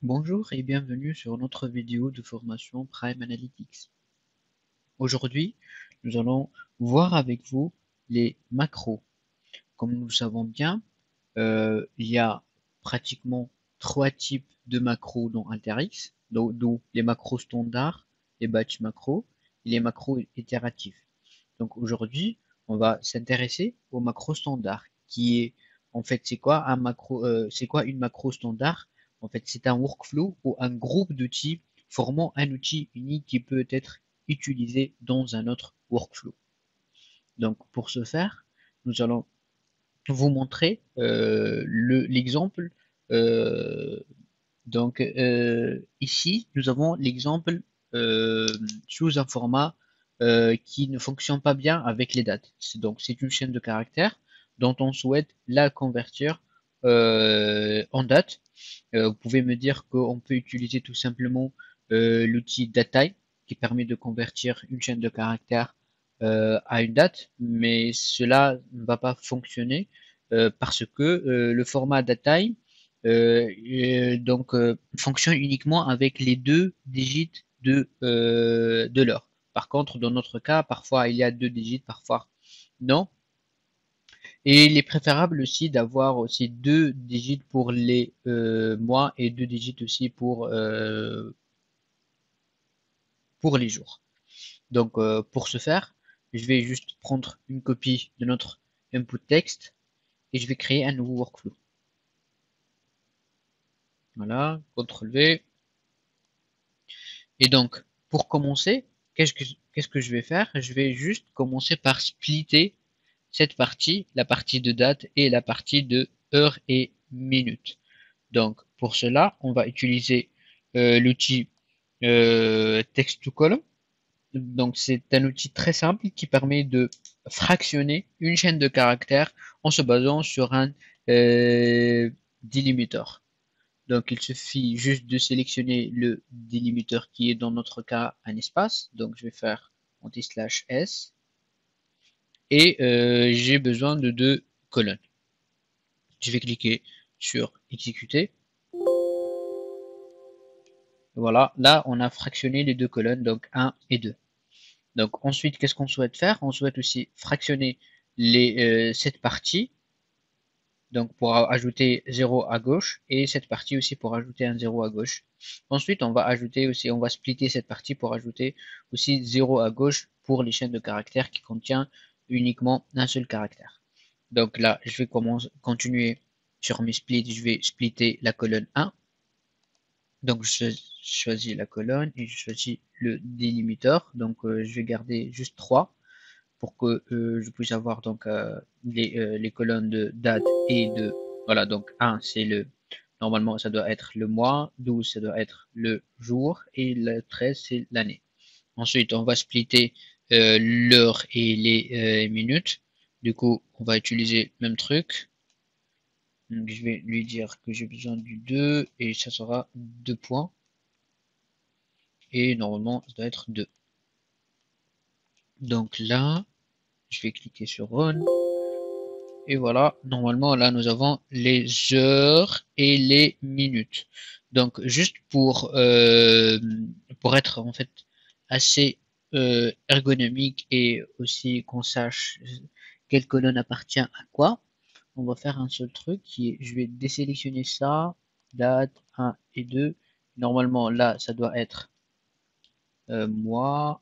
Bonjour et bienvenue sur notre vidéo de formation Prime Analytics. Aujourd'hui, nous allons voir avec vous les macros. Comme nous le savons bien, il y a pratiquement trois types de macros dans AlterX, d'où les macros standards, les batch macros et les macros itératifs. Donc aujourd'hui, on va s'intéresser au macro standard, qui est en fait c'est quoi une macro standard? En fait, c'est un workflow ou un groupe d'outils formant un outil unique qui peut être utilisé dans un autre workflow. Donc pour ce faire, nous allons vous montrer l'exemple. Euh, ici, nous avons l'exemple euh, sous un format qui ne fonctionne pas bien avec les dates. C'est une chaîne de caractères dont on souhaite la convertir en date. Vous pouvez me dire qu'on peut utiliser tout simplement l'outil dataille qui permet de convertir une chaîne de caractères à une date, mais cela ne va pas fonctionner parce que le format dataille fonctionne uniquement avec les deux digits de l'heure. Par contre, dans notre cas, parfois il y a deux digits, parfois non. Et il est préférable aussi d'avoir aussi deux digits pour les mois et deux digits aussi pour les jours. Pour ce faire, je vais juste prendre une copie de notre input text et je vais créer un nouveau workflow. Voilà, CTRL V. Et donc, pour commencer, qu'est-ce que je vais faire? Je vais juste commencer par splitter cette partie, la partie de date et la partie de heure et minute. Donc, pour cela, on va utiliser l'outil text to column. Donc, c'est un outil très simple qui permet de fractionner une chaîne de caractères en se basant sur un delimiter. Donc, il suffit juste de sélectionner le delimiter qui est dans notre cas un espace. Donc, je vais faire anti/s et j'ai besoin de deux colonnes. Je vais cliquer sur exécuter. Voilà, là, on a fractionné les deux colonnes, donc 1 et 2. Donc, ensuite, qu'est-ce qu'on souhaite faire? On souhaite aussi fractionner cette partie, donc pour ajouter 0 à gauche, et cette partie aussi pour ajouter un 0 à gauche. Ensuite, on va splitter cette partie pour ajouter aussi 0 à gauche pour les chaînes de caractères qui contient uniquement un seul caractère. Donc là, je vais continuer sur mes splits, je vais splitter la colonne 1. Donc je choisis la colonne et je choisis le delimiter. Donc je vais garder juste 3 pour que je puisse avoir donc les colonnes de date et de voilà. Donc 1 c'est le normalement ça doit être le mois, 12 ça doit être le jour et le 13 c'est l'année. Ensuite on va splitter l'heure et les minutes. Du coup on va utiliser le même truc. Donc je vais lui dire que j'ai besoin du 2 et ça sera 2 points. Et normalement ça doit être 2. Donc là, je vais cliquer sur Run. Et voilà, normalement là nous avons les heures et les minutes. Donc juste pour être en fait assez ergonomique et aussi qu'on sache quelle colonne appartient à quoi, on va faire un seul truc qui est, je vais désélectionner ça, date 1 et 2. Normalement là ça doit être mois,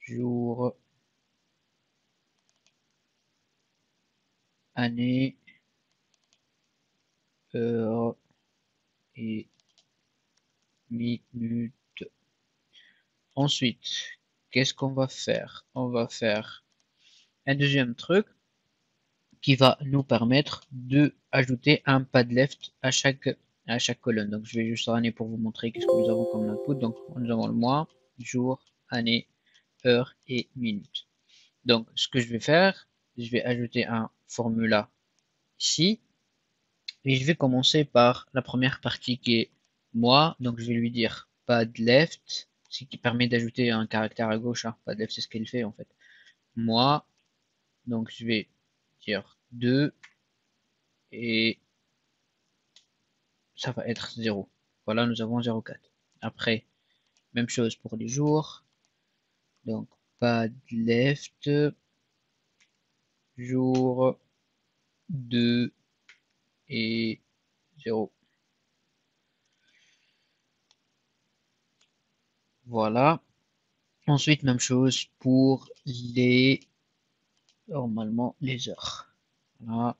jour, année, heure et minute. Ensuite, qu'est-ce qu'on va faire? On va faire un deuxième truc qui va nous permettre de ajouter un pad left à chaque colonne. Donc je vais juste runner pour vous montrer qu'est-ce que nous avons comme input. Donc nous avons le mois, jour, année, heure et minute. Donc ce que je vais faire, je vais ajouter un formula ici. Et je vais commencer par la première partie qui est moi. Donc je vais lui dire pad left, ce qui permet d'ajouter un caractère à gauche. Hein. Pad left, c'est ce qu'elle fait en fait. Moi, donc je vais dire 2 et ça va être 0. Voilà, nous avons 0,4. Après, même chose pour les jours. Donc, pad left, jour 2 et 0. Voilà. Ensuite, même chose pour normalement, les heures. Voilà.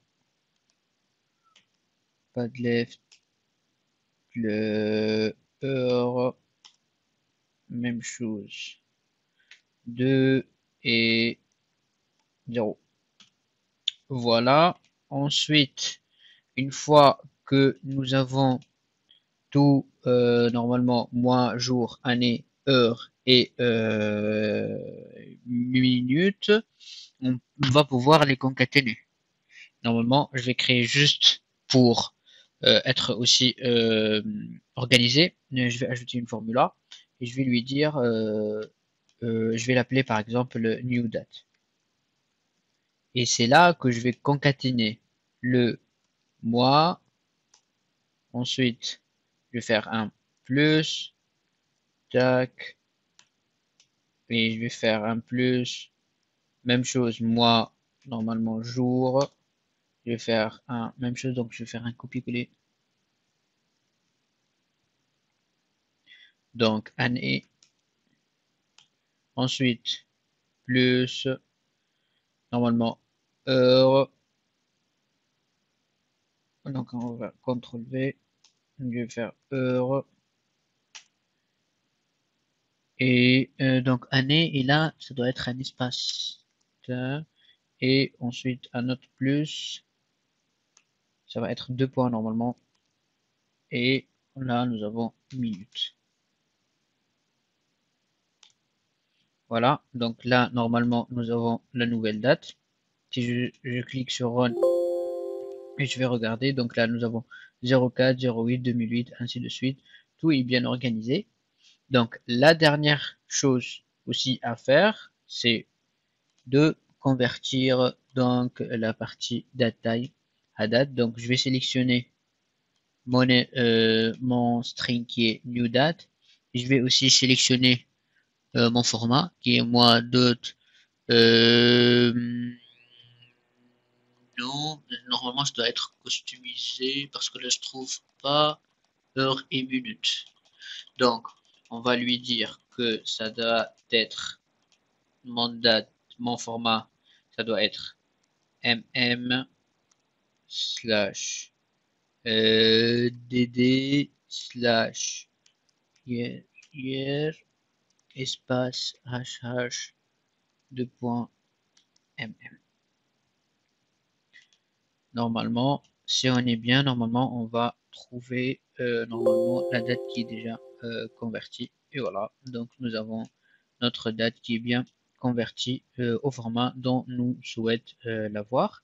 Pad left, le heure, même chose. 2 et 0. Voilà. Ensuite, une fois que nous avons tout, normalement, mois, jour, année, heure et minute, on va pouvoir les concaténer. Normalement, je vais créer juste pour être aussi organisé. Je vais ajouter une formula et je vais lui dire, je vais l'appeler par exemple new date. Et c'est là que je vais concaténer le mois. Ensuite, je vais faire un plus, tac, et je vais faire un plus, même chose, mois, normalement jour, je vais faire un, même chose, donc je vais faire un copier-coller, donc année, ensuite, plus, normalement, heure, donc on va CTRL V, je vais faire heure, et donc année, et là, ça doit être un espace, et ensuite un autre plus, ça va être 2 points normalement, et là nous avons minutes. Voilà, donc là normalement nous avons la nouvelle date. Si je clique sur Run et je vais regarder, donc là nous avons 04, 08, 2008, ainsi de suite. Tout est bien organisé. Donc la dernière chose aussi à faire, c'est de convertir donc la partie date type à date. Donc je vais sélectionner mon string qui est new date. Je vais aussi sélectionner mon format qui est moi dot non, normalement ça doit être customisé parce que là je trouve pas heure et minute. Donc on va lui dire que ça doit être mon date, mon format, ça doit être mm slash dd slash hier espace hh 2.mm. Normalement, si on est bien, normalement, on va trouver normalement la date qui est déjà convertie. Et voilà, donc nous avons notre date qui est bien convertie au format dont nous souhaitons l'avoir.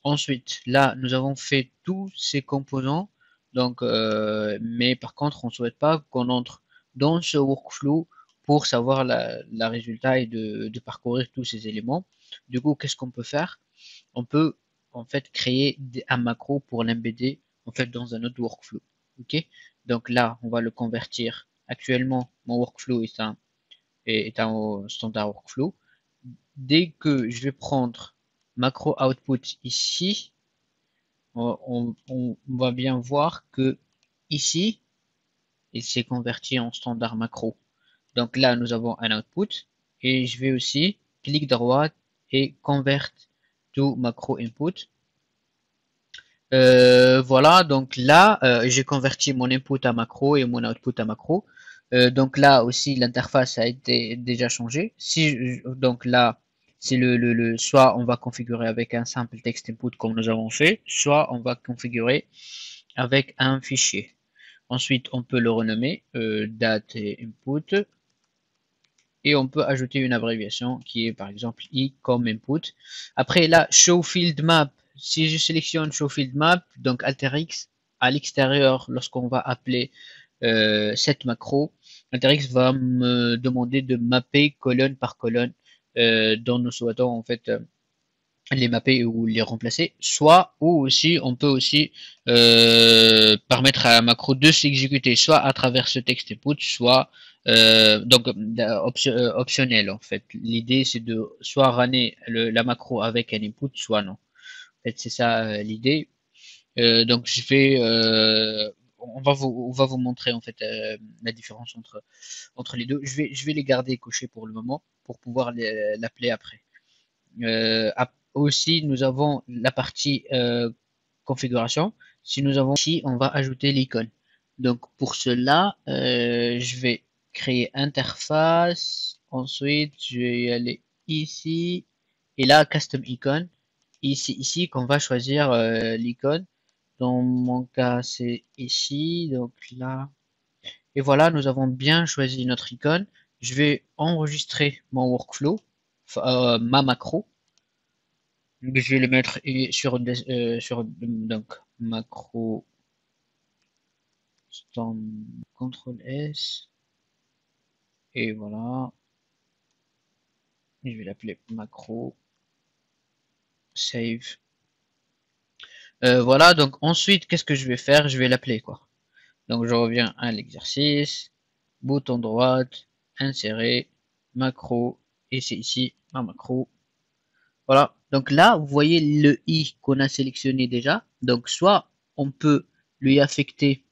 Ensuite, là, nous avons fait tous ces composants. Donc, mais par contre, on ne souhaite pas qu'on entre dans ce workflow pour savoir la résultat et de parcourir tous ces éléments. Du coup, qu'est-ce qu'on peut faire? On peut en fait créer un macro pour l'embedder en fait dans un autre workflow. Ok, donc là, on va le convertir. Actuellement, mon workflow est un standard workflow. Dès que je vais prendre macro output ici, on va bien voir que ici, il s'est converti en standard macro. Donc là, nous avons un output et je vais aussi clic droit et convert to macro input. Voilà, donc là, j'ai converti mon input à macro et mon output à macro. Donc là aussi, l'interface a été déjà changée. Donc là, c'est soit on va configurer avec un simple text input comme nous avons fait, soit on va configurer avec un fichier. Ensuite, on peut le renommer date et input. Et on peut ajouter une abréviation qui est par exemple i comme input. Après là, show field map. Si je sélectionne show field map, donc alteryx à l'extérieur, lorsqu'on va appeler cette macro, alteryx va me demander de mapper colonne par colonne dont nous souhaitons en fait les mapper ou les remplacer, soit ou aussi on peut aussi permettre à la macro de s'exécuter soit à travers ce texte input, soit optionnel en fait. L'idée c'est de soit runner la macro avec un input, soit non. En fait c'est ça l'idée. Donc je vais on va vous montrer en fait la différence entre les deux. Je vais les garder cochés pour le moment pour pouvoir l'appeler après. Aussi, nous avons la partie configuration. Si nous avons ici, on va ajouter l'icône. Donc pour cela, je vais créer interface. Ensuite, je vais y aller ici. Et là, custom icon. Ici qu'on va choisir l'icône. Dans mon cas, c'est ici. Donc là. Et voilà, nous avons bien choisi notre icône. Je vais enregistrer mon workflow, ma macro. Donc, je vais le mettre sur donc macro stand CTRL S et voilà. Je vais l'appeler macro save. Voilà, donc ensuite qu'est-ce que je vais faire? Je vais l'appeler quoi. Donc je reviens à l'exercice, bouton droite, insérer, macro, et c'est ici ma macro. Voilà, donc là vous voyez le i qu'on a sélectionné déjà. Donc soit on peut lui affecter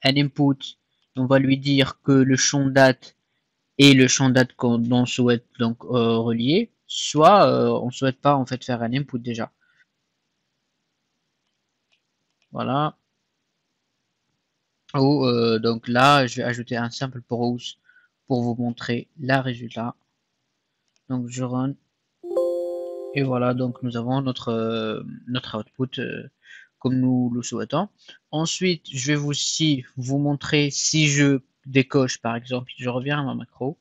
un input, on va lui dire que le champ date et le champ date qu'on souhaite donc relier, soit on souhaite pas en fait faire un input déjà. Voilà. Ou donc là, je vais ajouter un simple browse pour vous montrer la résultat. Donc je run et voilà, donc nous avons notre output comme nous le souhaitons. Ensuite, je vais aussi vous montrer si je décoche par exemple, je reviens à ma macro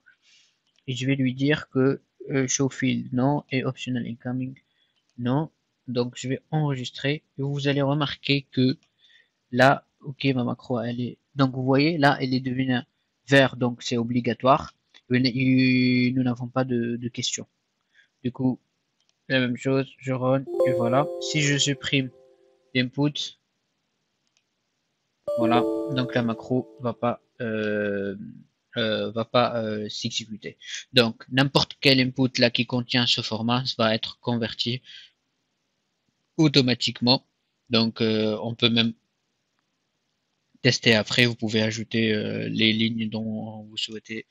et je vais lui dire que show field non et optional incoming non. Donc je vais enregistrer et vous allez remarquer que là, ok, ma macro elle est. Donc vous voyez là, elle est devenue vert, donc c'est obligatoire. Et nous n'avons pas de questions. Du coup, la même chose, je run et voilà. Si je supprime l'input, voilà, donc la macro va pas s'exécuter. Donc n'importe quel input là qui contient ce format va être converti automatiquement. Donc on peut même tester après. Vous pouvez ajouter les lignes dont vous souhaitez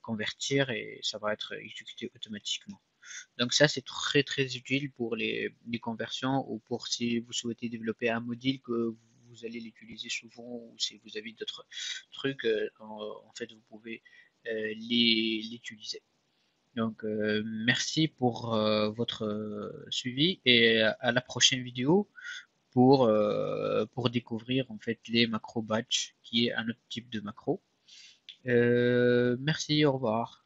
convertir et ça va être exécuté automatiquement. Donc ça c'est très très utile pour les conversions ou pour si vous souhaitez développer un module que vous allez l'utiliser souvent ou si vous avez d'autres trucs, en fait vous pouvez l'utiliser. Donc merci pour votre suivi et à la prochaine vidéo pour découvrir en fait les macro batch qui est un autre type de macro. Merci, au revoir.